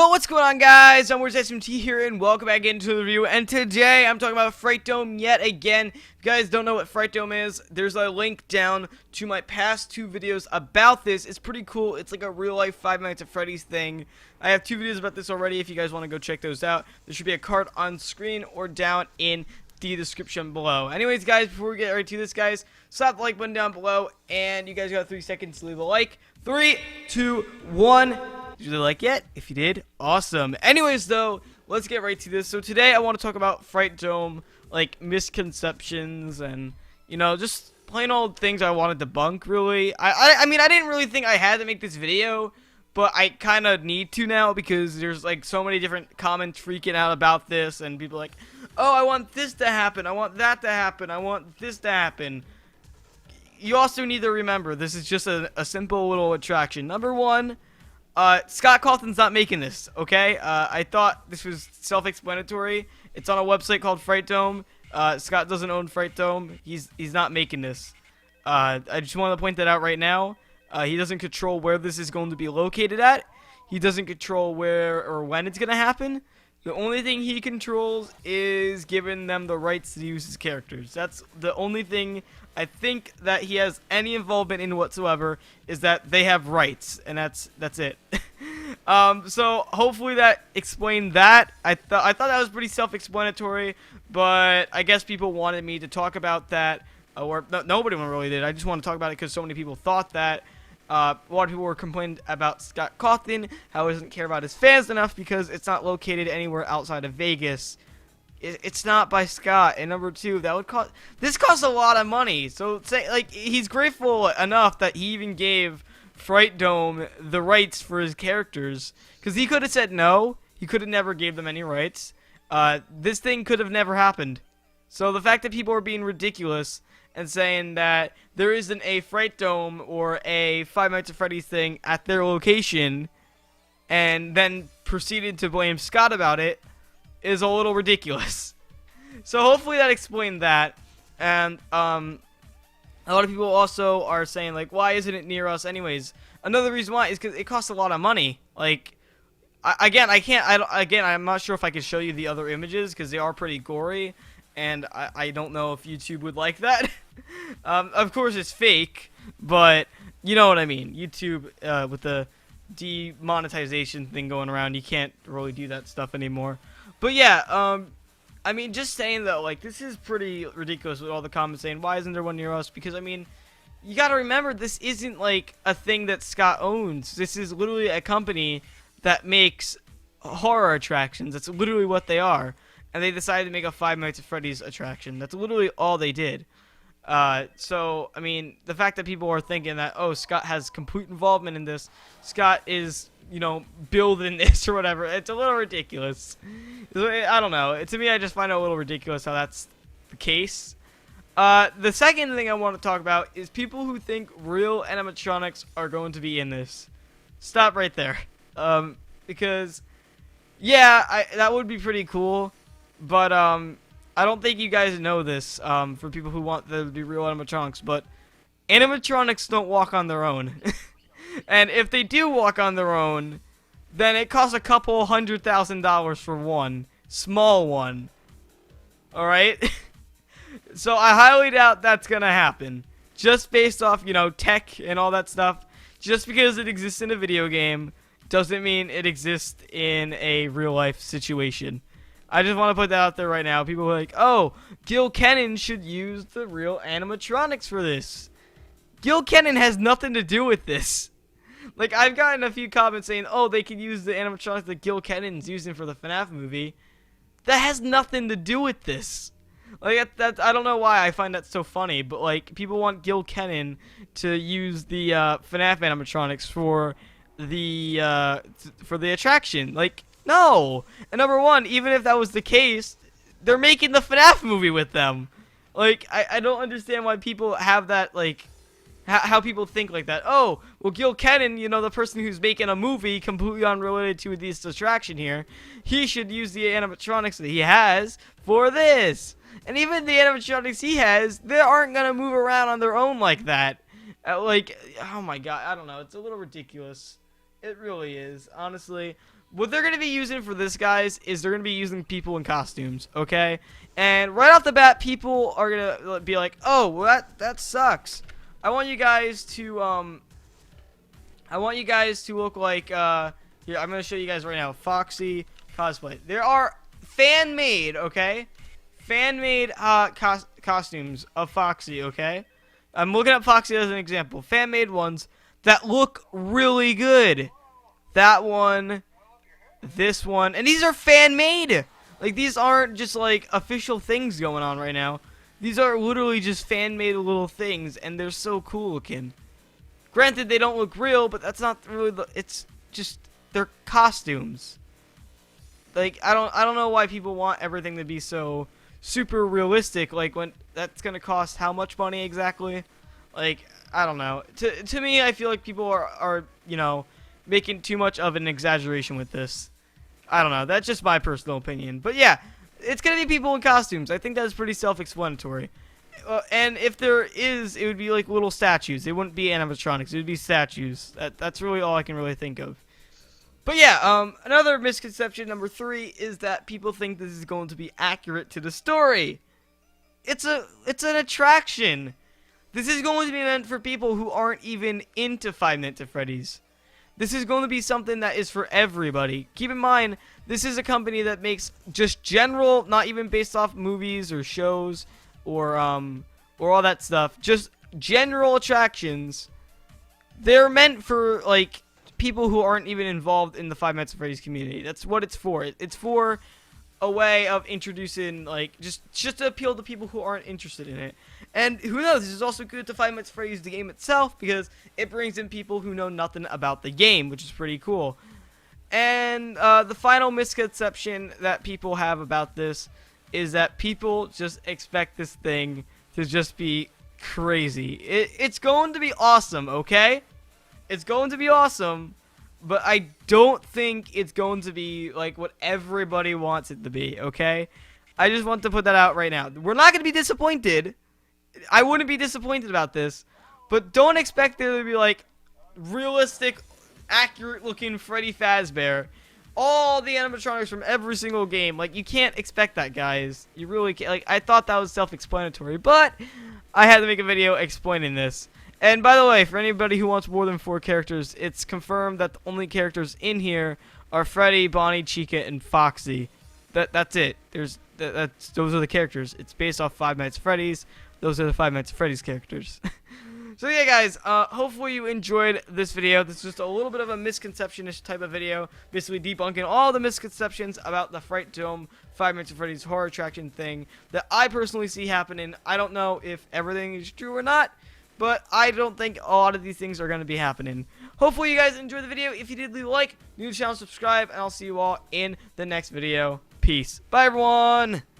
Yo, what's going on, guys? ZombieWarsSMT here, and welcome back into the review. And today, I'm talking about Fright Dome yet again. If you guys don't know what Fright Dome is, there's a link down to my past two videos about this. It's pretty cool. It's like a real-life Five Nights at Freddy's thing. I have two videos about this already. If you guys want to go check those out, there should be a card on screen or down in the description below. Anyways, guys, before we get right to this, guys, slap the like button down below, and you guys got 3 seconds to leave a like. 3, 2, 1. Did you like yet? If you did, awesome. Anyways, though, let's get right to this. So today I want to talk about Fright Dome, like misconceptions and, you know, just plain old things I wanted to debunk, really. I mean, I didn't really think I had to make this video, but I kind of need to now because there's like so many different comments freaking out about this, and people like, oh, I want this to happen, I want that to happen, I want this to happen. You also need to remember, this is just a simple little attraction. Number one, Scott Cawthon's not making this, okay? I thought this was self-explanatory. It's on a website called Fright Dome. Scott doesn't own Fright Dome. He's not making this. I just want to point that out right now. He doesn't control where this is going to be located at. He doesn't control where or when it's going to happen. The only thing he controls is giving them the rights to use his characters. That's the only thing I think that he has any involvement in whatsoever, is that they have rights, and that's it. So hopefully that explained that. I thought that was pretty self-explanatory, but I guess people wanted me to talk about that, or no, nobody really did. I just want to talk about it because so many people thought that. A lot of people were complaining about Scott Cawthon, how he doesn't care about his fans enough because it's not located anywhere outside of Vegas. It's not by Scott. And number two, that would cost. This costs a lot of money. So say like he's grateful enough that he even gave Fright Dome the rights for his characters, because he could have said no. He could have never gave them any rights. This thing could have never happened. So the fact that people are being ridiculous and saying that there isn't a Fright Dome or a Five Nights at Freddy's thing at their location, and then proceeded to blame Scott about it, is a little ridiculous. So hopefully that explained that. And a lot of people also are saying like, why isn't it near us anyways? Another reason why is because it costs a lot of money. Like, I'm not sure if I can show you the other images because they are pretty gory, and I don't know if YouTube would like that. Of course it's fake, but you know what I mean. YouTube, with the demonetization thing going around, you can't really do that stuff anymore. But yeah, I mean, just saying though, like, this is pretty ridiculous with all the comments saying, why isn't there one near us? Because, I mean, you gotta remember, this isn't like a thing that Scott owns. This is literally a company that makes horror attractions. That's literally what they are. And they decided to make a Five Nights at Freddy's attraction. That's literally all they did. So, I mean, the fact that people are thinking that, oh, Scott has complete involvement in this, Scott is, you know, building this or whatever, it's a little ridiculous. I don't know. To me, I just find it a little ridiculous how that's the case. The second thing I want to talk about is people who think real animatronics are going to be in this. Stop right there. Because, yeah, that would be pretty cool. But, I don't think you guys know this, for people who want there to be real animatronics, but animatronics don't walk on their own. And if they do walk on their own, then it costs a couple $100,000 for one. Small one. Alright? So I highly doubt that's gonna happen. Just based off, you know, tech and all that stuff. Just because it exists in a video game doesn't mean it exists in a real life situation. I just want to put that out there right now. People are like, oh, Gil Kennan should use the real animatronics for this. Gil Kennan has nothing to do with this. Like, I've gotten a few comments saying, oh, they could use the animatronics that Gil Kennan's using for the FNAF movie. That has nothing to do with this. Like, I don't know why I find that so funny, but, like, people want Gil Kennan to use the FNAF animatronics for the attraction. Like, no. And number one, even if that was the case, they're making the FNAF movie with them. Like, I don't understand why people have that, like, how people think like that. Oh, well, Gil Kennan, you know, the person who's making a movie completely unrelated to this attraction here, he should use the animatronics that he has for this. And even the animatronics he has, they aren't going to move around on their own like that. Like, oh my god, I don't know. It's a little ridiculous. It really is, honestly. what they're going to be using for this, guys, is they're going to be using people in costumes, okay? And right off the bat, people are going to be like, oh, well, that sucks. I want you guys to look like, here, I'm going to show you guys right now, Foxy cosplay. There are fan-made, okay? Fan-made costumes of Foxy, okay? I'm looking at Foxy as an example. Fan-made ones that look really good. That one, this one, and these are fan-made. Like, these aren't just, like, official things going on right now. These are literally just fan-made little things, and they're so cool looking. Granted, they don't look real, but that's not really it's just, they're costumes. Like, I don't know why people want everything to be so super realistic, like, when that's gonna cost how much money exactly? Like, I don't know. To me, I feel like people are, you know, making too much of an exaggeration with this. I don't know. That's just my personal opinion. But yeah, it's going to be people in costumes. I think that's pretty self-explanatory. And if there is, it would be like little statues. It wouldn't be animatronics. It would be statues. That's really all I can really think of. But yeah, another misconception, number 3, is that people think this is going to be accurate to the story. It's an attraction. This is going to be meant for people who aren't even into Five Nights at Freddy's. This is going to be something that is for everybody. Keep in mind, this is a company that makes just general, not even based off movies or shows or all that stuff, just general attractions. They're meant for, like, people who aren't even involved in the Five Nights at Freddy's community. That's what it's for. It's for a way of introducing, like, just to appeal to people who aren't interested in it. And who knows, this is also good to Five Nights at Freddy's, the game itself, because it brings in people who know nothing about the game, which is pretty cool. And the final misconception that people have about this is that people just expect this thing to just be crazy. It's going to be awesome, okay? It's going to be awesome, but I don't think it's going to be like what everybody wants it to be, okay? I just want to put that out right now. We're not going to be disappointed. I wouldn't be disappointed about this, but don't expect there to be like realistic, accurate looking Freddy Fazbear. All the animatronics from every single game. Like, you can't expect that, guys. You really can't. Like, I thought that was self-explanatory, but I had to make a video explaining this. And by the way, for anybody who wants more than 4 characters, it's confirmed that the only characters in here are Freddy, Bonnie, Chica, and Foxy. That's it. Those are the characters. It's based off Five Nights at Freddy's. Those are the Five Nights at Freddy's characters. So yeah, guys, hopefully you enjoyed this video. This is just a little bit of a misconception-ish type of video, basically debunking all the misconceptions about the Fright Dome Five Nights at Freddy's horror attraction thing that I personally see happening. I don't know if everything is true or not, but I don't think a lot of these things are going to be happening. Hopefully you guys enjoyed the video. If you did, leave a like, new to the channel, subscribe, and I'll see you all in the next video. Peace. Bye, everyone!